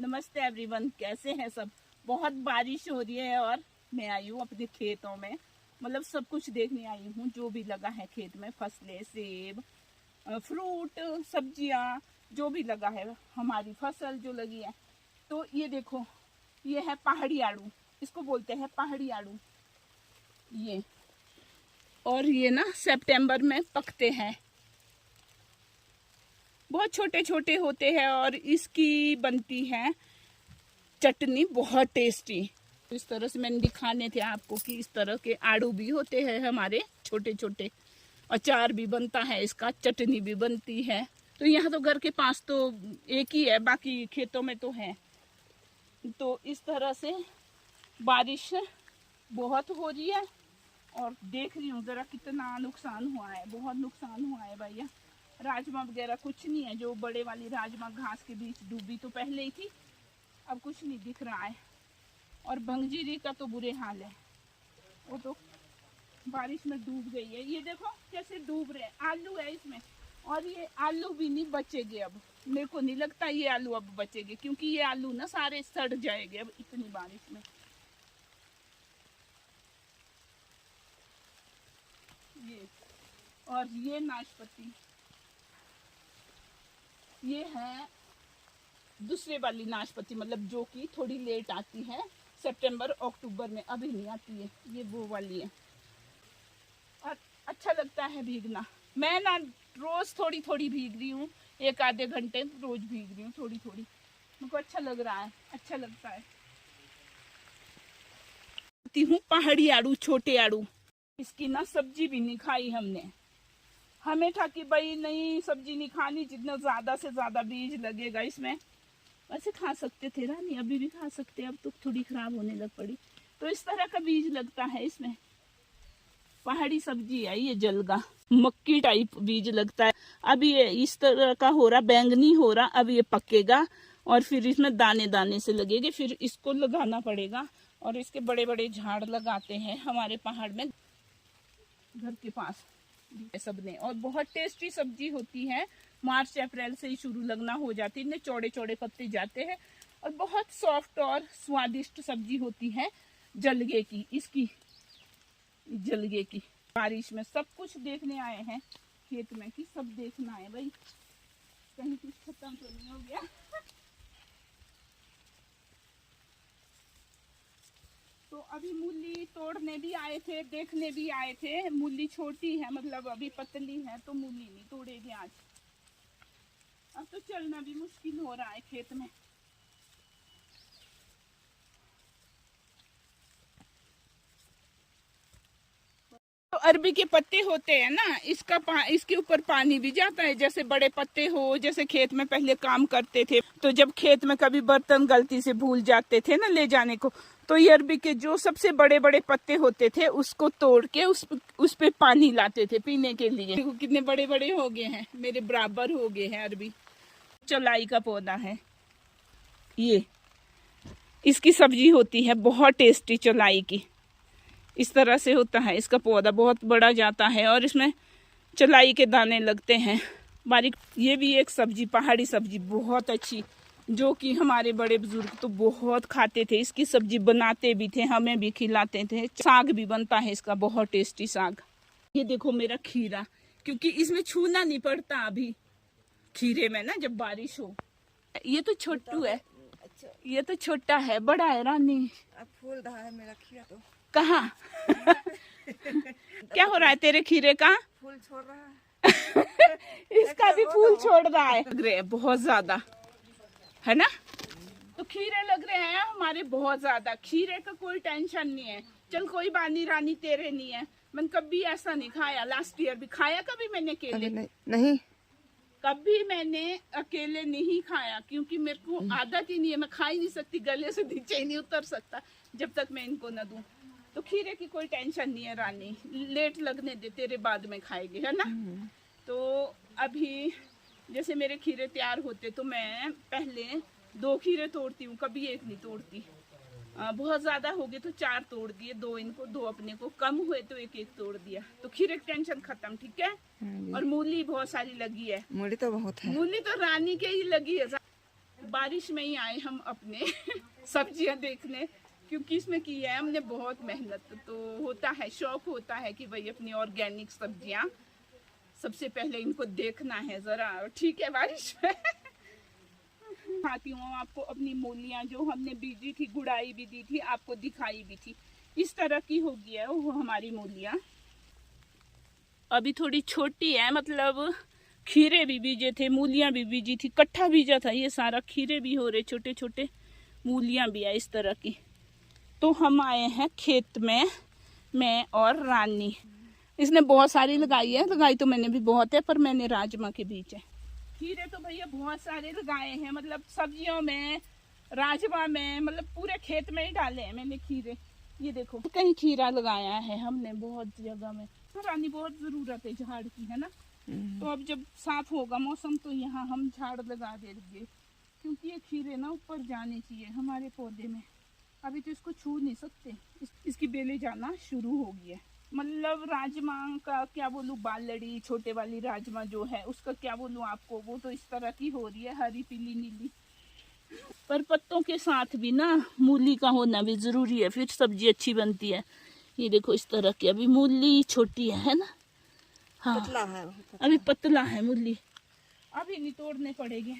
नमस्ते एवरीवन, कैसे हैं सब। बहुत बारिश हो रही है और मैं आई हूँ अपने खेतों में, मतलब सब कुछ देखने आई हूँ जो भी लगा है खेत में, फसलें, सेब, फ्रूट, सब्जियाँ, जो भी लगा है, हमारी फसल जो लगी है। तो ये देखो, ये है पहाड़ी आड़ू, इसको बोलते हैं पहाड़ी आड़ू ये। और ये ना सितंबर में पकते हैं, बहुत छोटे छोटे होते हैं और इसकी बनती है चटनी बहुत टेस्टी। इस तरह से मैंने दिखाने थे आपको कि इस तरह के आड़ू भी होते हैं हमारे छोटे छोटे, अचार भी बनता है इसका, चटनी भी बनती है। तो यहाँ तो घर के पास तो एक ही है, बाकी खेतों में तो है। तो इस तरह से बारिश बहुत हो रही है और देख रही हूँ जरा कितना नुकसान हुआ है, बहुत नुकसान हुआ है भैया। राजमा वगैरह कुछ नहीं है, जो बड़े वाली राजमा घास के बीच डूबी तो पहले ही थी, अब कुछ नहीं दिख रहा है। और भंगजीरी का तो बुरे हाल है, वो तो बारिश में डूब गई है। ये देखो कैसे डूब रहे हैं, आलू है इसमें, और ये आलू भी नहीं बचेंगे अब। मेरे को नहीं लगता ये आलू अब बचेंगे, क्योंकि ये आलू ना सारे सड़ जाएंगे अब इतनी बारिश में। ये और ये नाशपाती, ये है दूसरे वाली नाशपाती, मतलब जो कि थोड़ी लेट आती है, सितंबर अक्टूबर में, अभी नहीं आती है, ये वो वाली है। और अच्छा लगता है भीगना। मैं ना रोज थोड़ी थोड़ी भीग रही हूँ, एक आधे घंटे रोज भीग रही हूँ थोड़ी थोड़ी, मुझको अच्छा लग रहा है, अच्छा लगता है। हूँ पहाड़ी आड़ू, छोटे आड़ू, इसकी ना सब्जी भी नहीं खाई हमने। हमें था कि भाई नहीं सब्जी नहीं खानी, जितना ज्यादा से ज्यादा बीज लगेगा इसमें। वैसे खा सकते थे रानी, अभी भी खा सकते, अब तो थोड़ी खराब होने लग पड़ी। तो इस तरह का बीज लगता है इसमें, पहाड़ी सब्जी है ये, जलगा मक्की टाइप बीज लगता है। अब ये इस तरह का हो रहा, बैंगनी हो रहा, अब ये पकेगा और फिर इसमें दाने दाने से लगेंगे, फिर इसको लगाना पड़ेगा। और इसके बड़े बड़े झाड़ लगाते हैं हमारे पहाड़ में, घर के पास सबने। और बहुत टेस्टी सब्जी होती है, मार्च अप्रैल से ही शुरू लगना हो जाती है, इतने चौड़े चौड़े पत्ते जाते हैं और बहुत सॉफ्ट और स्वादिष्ट सब्जी होती है जलगे की, इसकी जलगे की। बारिश में सब कुछ देखने आए हैं खेत में, कि सब देखना है भाई, कहीं कुछ खत्म तो नहीं हो गया। तो अभी मूली तोड़ने भी आए थे, देखने भी आए थे। मूली छोटी है, मतलब अभी पतली है, तो मूली नहीं तोड़ेगी आज। अब तो चलना भी मुश्किल हो रहा है खेत में। तो अरबी के पत्ते होते हैं ना, इसके ऊपर पानी भी जाता है। जैसे बड़े पत्ते हो, जैसे खेत में पहले काम करते थे, तो जब खेत में कभी बर्तन गलती से भूल जाते थे ना ले जाने को, तो ये अरबी के जो सबसे बड़े बड़े पत्ते होते थे उसको तोड़ के उस पे पानी लाते थे पीने के लिए। देखो कितने बड़े बड़े हो गए हैं, मेरे बराबर हो गए हैं अरबी। चौलाई का पौधा है ये, इसकी सब्जी होती है बहुत टेस्टी, चौलाई की। इस तरह से होता है इसका पौधा, बहुत बड़ा जाता है और इसमें चौलाई के दाने लगते हैं बारीक। ये भी एक सब्जी, पहाड़ी सब्जी बहुत अच्छी, जो कि हमारे बड़े बुजुर्ग तो बहुत खाते थे। इसकी सब्जी बनाते भी थे, हमें भी खिलाते थे। साग भी बनता है इसका, बहुत टेस्टी साग। ये देखो मेरा खीरा, क्योंकि इसमें छूना नहीं पड़ता अभी खीरे में ना, जब बारिश हो। ये तो छोटू है, ये तो छोटा है, बड़ा है रानी। अब फूल रहा है मेरा खीरा तो। कहाँ? क्या हो रहा है तेरे खीरे का? फूल छोड़ रहा है। इसका भी फूल छोड़ रहा है, लग रहे हैं बहुत ज्यादा, है ना। तो खीरे लग रहे हैं हमारे बहुत ज्यादा, खीरे का कोई टेंशन नहीं है। चल कोई बात नहीं रानी, तेरे नहीं है। मैंने कभी ऐसा नहीं खाया, लास्ट ईयर भी खाया कभी मैंने अकेले? नहीं, कभी मैंने अकेले नहीं खाया, क्योंकि मेरे को आदत ही नहीं है, मैं खा ही नहीं सकती, गले से नीचे ही नहीं उतर सकता जब तक मैं इनको न दूं। तो खीरे की कोई टेंशन नहीं है रानी, लेट लगने दे, तेरे बाद में खाएगी, है ना। तो अभी जैसे मेरे खीरे तैयार होते तो मैं पहले 2 खीरे तोड़ती हूँ, कभी एक नहीं तोड़ती। बहुत ज्यादा हो गए तो 4 तोड़ दिए, 2 इनको 2 अपने को, कम हुए तो एक एक तोड़ दिया। तो खीरे की टेंशन खत्म, ठीक है। और मूली बहुत सारी लगी है, मूली तो बहुत है, मूली तो रानी के ही लगी है। बारिश में ही आए हम अपने सब्जियां देखने, क्योंकि इसमें की है हमने बहुत मेहनत। तो होता है, शौक होता है कि भाई अपनी ऑर्गेनिक सब्जियां सबसे पहले इनको देखना है जरा। ठीक है, बारिश में दिखाती हूँ आपको अपनी मूलियां जो हमने बीजी थी, गुड़ाई भी दी थी, आपको दिखाई भी थी। इस तरह की हो गई है वो हमारी मूलियां। अभी थोड़ी छोटी है, मतलब खीरे भी बीजे थे, मूलियां भी बीजी थी, कट्ठा बीजा था ये सारा। खीरे भी हो रहे छोटे छोटे, मूलियां भी है इस तरह की। तो हम आए हैं खेत में, मैं और रानी। इसने बहुत सारी लगाई है, लगाई तो मैंने भी बहुत है, पर मैंने राजमा के बीज है। खीरे तो भैया बहुत सारे लगाए हैं, मतलब सब्जियों में, राजमा में, मतलब पूरे खेत में ही डाले हैं मैंने खीरे। ये देखो, कहीं खीरा लगाया है हमने बहुत जगह में। रानी बहुत जरूरत है झाड़ की, है ना। तो अब जब साफ होगा मौसम तो यहाँ हम झाड़ लगा देंगे, क्योंकि ये खीरे ना ऊपर जाने चाहिए हमारे पौधे में। अभी तो इसको छू नहीं सकते, इसकी बेलें जाना शुरू हो गई है। मतलब राजमा का क्या बोलूँ, बालड़ी छोटे वाली राजमा जो है उसका क्या बोलूँ आपको, वो तो इस तरह की हो रही है, हरी पीली नीली। पर पत्तों के साथ भी ना मूली का होना भी जरूरी है, फिर सब्जी अच्छी बनती है। ये देखो इस तरह की, अभी मूली छोटी है ना। हाँ, पतला है, अभी पतला है मूली, अभी नहीं तोड़ने पड़ेंगे।